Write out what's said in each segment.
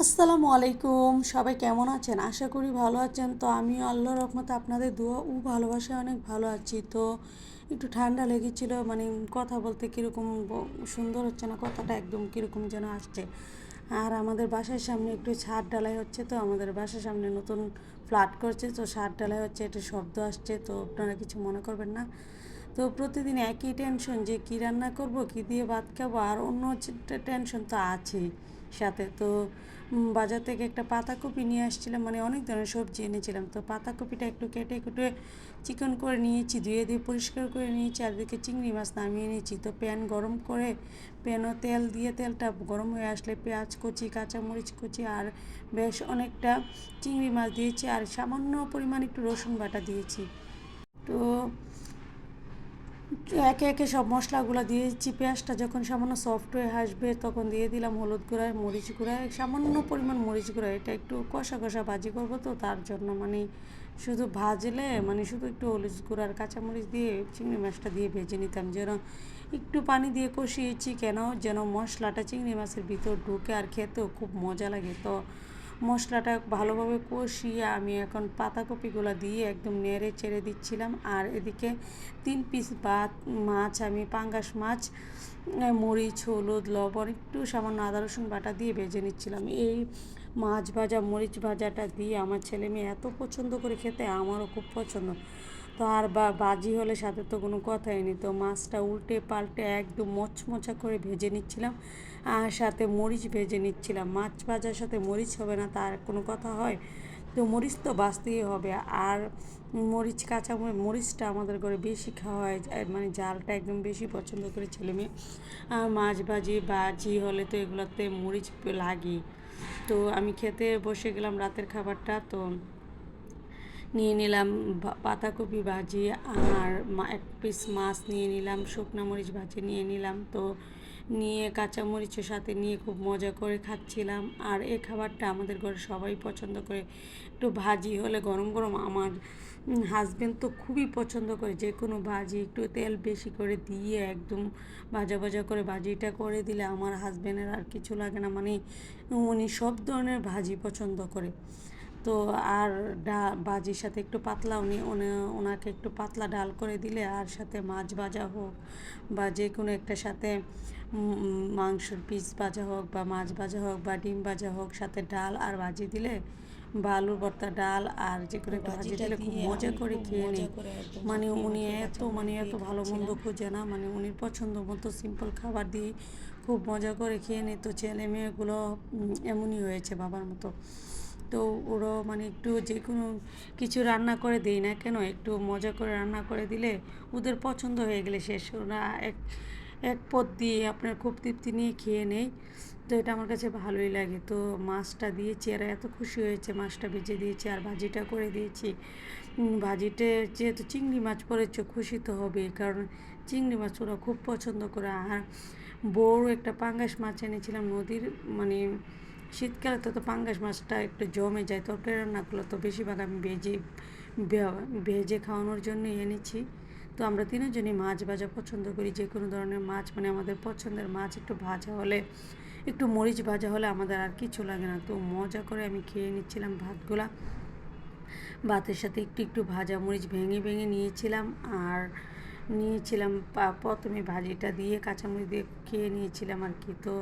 আসসালামু আলাইকুম, সবাই কেমন আছেন? আশা করি ভালো আছেন। তো আমিও আল্লাহর রহমতে আপনাদের দোয়া ও ভালোবাসায় অনেক ভালো আছি। তো একটু ঠান্ডা লেগেছিল, মানে কথা বলতে কীরকম সুন্দর হচ্ছে না, কথাটা একদম কীরকম যেন আসছে। আর আমাদের বাসার সামনে একটু ছাদ ঢালাই হচ্ছে, তো আমাদের বাসার সামনে নতুন ফ্ল্যাট করছে, তো ছাদ ঢালাই হচ্ছে, একটু শব্দ আসছে, তো আপনারা কিছু মনে করবেন না। তো প্রতিদিন একই টেনশন যে কী রান্না করব, কী দিয়ে ভাত খাবো, আর অন্য টেনশন তো আছেই সাথে। তো বাজার থেকে একটা পাতাকপি নিয়ে আসছিলাম, মানে অনেক ধরনের সবজি এনেছিলাম। তো পাতাকপিটা একটু কেটে কুটে চিকন করে নিয়েছি, ধুয়ে দিয়ে পরিষ্কার করে নিয়েছি। আর এদিকে চিংড়ি মাছ নামিয়ে নিয়েছি। তো প্যান গরম করে প্যানও তেল দিয়ে, তেলটা গরম হয়ে আসলে পেঁয়াজ কুচি, কাঁচামরিচ কুচি আর বেশ অনেকটা চিংড়ি মাছ দিয়েছি, আর সামান্য পরিমাণ একটু রসুন বাটা দিয়েছি। তো একে একে সব মশলাগুলো দিয়েছি। পেঁয়াজটা যখন সামান্য সফট হয়ে আসবে তখন দিয়ে দিলাম হলুদ গুঁড়া, মরিচ গুঁড়া, সামান্য পরিমাণ মরিচ গুঁড়া। এটা একটু কষা কষা ভাজি করবো, তো তার জন্য মানে শুধু ভাজলে মানে শুধু একটু হলুদ গুঁড়া আর কাঁচামরিচ দিয়ে চিংড়ি মাছটা দিয়ে ভেজে নিতাম। যেন একটু পানি দিয়ে কষিয়েছি কেন, যেন মশলাটা চিংড়ি মাছের ভিতর ঢুকে আর খেতেও খুব মজা লাগে। তো মশলাটা ভালোভাবে কষিয়ে আমি এখন পাতাকপিগুলো দিয়ে একদম নেড়ে চেড়ে দিচ্ছিলাম। আর এদিকে 3 পিস মাছ, আমি পাঙ্গাস মাছ মরিচ, হলুদ, লবণ, একটু সামান্য আদা রসুন বাটা দিয়ে ভেজে নিচ্ছিলাম। এই মাছ ভাজা, মরিচ ভাজাটা দিয়ে আমার ছেলে মেয়ে এত পছন্দ করে খেতে, আমারও খুব পছন্দ। তো আর বাজি হলে সাথে তো কোনো কথাই নেই। তো মাছটা উল্টে পাল্টে একদম মচমচা করে ভেজে নিচ্ছিলাম, আর সাথে মরিচ ভেজে নিচ্ছিলাম। মাছ ভাজার সাথে মরিচ হবে না তার কোনো কথা হয়? তো মরিচ তো বাছতেই হবে। আর মরিচ, কাঁচা মরিচটা আমাদের ঘরে বেশি খাওয়া হয়, মানে জালটা একদম বেশি পছন্দ করে ছেলে মেয়ে। আর মাছ বাজি হলে তো এগুলোতে মরিচ লাগেই। তো আমি খেতে বসে গেলাম রাতের খাবারটা। তো নিয়ে নিলাম পাতাকপি ভাজি, আর 1 পিস মাছ নিয়ে নিলাম, শুকনো মরিচ ভাজি নিয়ে নিলাম। তো নিয়ে কাঁচামরিচের সাথে নিয়ে খুব মজা করে খাচ্ছিলাম। আর এই খাবারটা আমাদের ঘরে সবাই পছন্দ করে। একটু ভাজি হলে গরম গরম, আমার হাজব্যান্ড তো খুবই পছন্দ করে যে কোনো ভাজি একটু তেল বেশি করে দিয়ে একদম ভাজা ভাজা করে ভাজিটা করে দিলে আমার হাজব্যান্ডের আর কিছু লাগে না, মানে উনি সব ধরনের ভাজি পছন্দ করে। তো আর ভাজির সাথে একটু পাতলা, ওনাকে একটু পাতলা ডাল করে দিলে, আর সাথে মাছ ভাজা হোক বা যে কোনো একটা সাথে মাংসের পিস ভাজা হোক বা মাছ ভাজা হোক বা ডিম ভাজা হোক, সাথে ডাল আর ভাজি দিলে বা আলুর ভর্তা, ডাল আর যে কোনো একটা ভাজি দিলে খুব মজা করে খেয়ে নেই। মানে উনি এত ভালো মন্দ খুঁজে না, মানে উনির পছন্দ মতো সিম্পল খাবার দিয়ে খুব মজা করে খেয়ে নেই। তো ছেলে মেয়েগুলো এমনই হয়েছে বাবার মতো। তো ওরাও মানে একটু যে কোনো কিছু রান্না করে দেই না কেন, একটু মজা করে রান্না করে দিলে ওদের পছন্দ হয়ে গেলে শেষ, ওরা এক পদ দিয়ে আপনার খুব তৃপ্তি নিয়ে খেয়ে নেই। তো এটা আমার কাছে ভালোই লাগে। তো মাছটা দিয়েছি, আর এত খুশি হয়েছে, মাছটা ভেজে দিয়েছি আর ভাজিটা করে দিয়েছি। ভাজিতে যেহেতু চিংড়ি মাছ পড়েছে, খুশি তো হবে, কারণ চিংড়ি মাছ ওরা খুব পছন্দ করে। আর বড় একটা পাঙ্গাস মাছ এনেছিলাম নদীর, মানে শীতকালে তো পাঙ্গাস মাছটা একটু জমে যায়, তরকারি রান্নাগুলো তো বেশিরভাগ আমি ভেজে খাওয়ানোর জন্যই এনেছি। তো আমরা তিনজনই মাছ ভাজা পছন্দ করি, যে কোনো ধরনের মাছ, মানে আমাদের পছন্দের মাছ একটু ভাজা হলে, একটু মরিচ ভাজা হলে আমাদের আর কিছু লাগে না। তো মজা করে আমি খেয়ে নিচ্ছিলাম ভাতগুলা। ভাতের সাথে একটু একটু ভাজা মরিচ ভেঙে ভেঙে নিয়েছিলাম, আর নিয়েছিলাম প্রথমে ভাজিটা দিয়ে কাঁচামরিচ দিয়ে খেয়ে নিয়েছিলাম আর কি। তো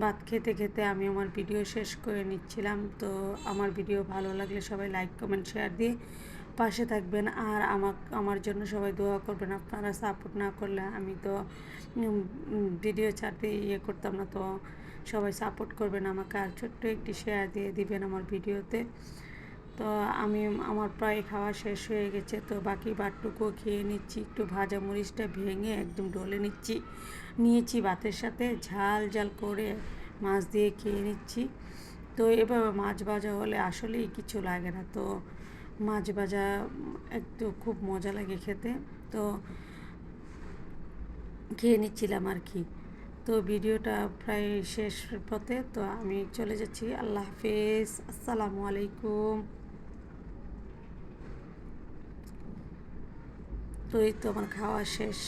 ভাত খেতে খেতে আমি আমার ভিডিও শেষ করে নিচ্ছিলাম। তো আমার ভিডিও ভালো লাগলে সবাই লাইক কমেন্ট শেয়ার দিয়ে পাশে থাকবেন, আর আমার জন্য সবাই দোয়া করবেন। আপনারা সাপোর্ট না করলে আমি তো ভিডিও ছাড়তে করতাম না। তো সবাই সাপোর্ট করবেন আমাকে, আর ছোট্ট একটি শেয়ার দিয়ে দিবেন আমার ভিডিওতে। তো আমার প্রায় খাওয়া শেষ হয়ে গেছে, তো বাকি ভাতটুকুও খেয়ে নিচ্ছি। একটু ভাজা মরিচটা ভেঙে একদম ডলে নিয়েছি ভাতের সাথে, ঝাল ঝাল করে মাছ দিয়ে খেয়ে নিচ্ছি। তো এভাবে মাছ ভাজা হলে আসলেই কিছু লাগে না। তো মাছ ভাজা একটু খুব মজা লাগে খেতে। তো খেয়ে নিচ্ছিলাম আর কি। তো ভিডিওটা প্রায় শেষ পথে, তো আমি চলে যাচ্ছি। আল্লাহ হাফেজ, আসসালামু আলাইকুম। তো এই তো আমার খাওয়া শেষ।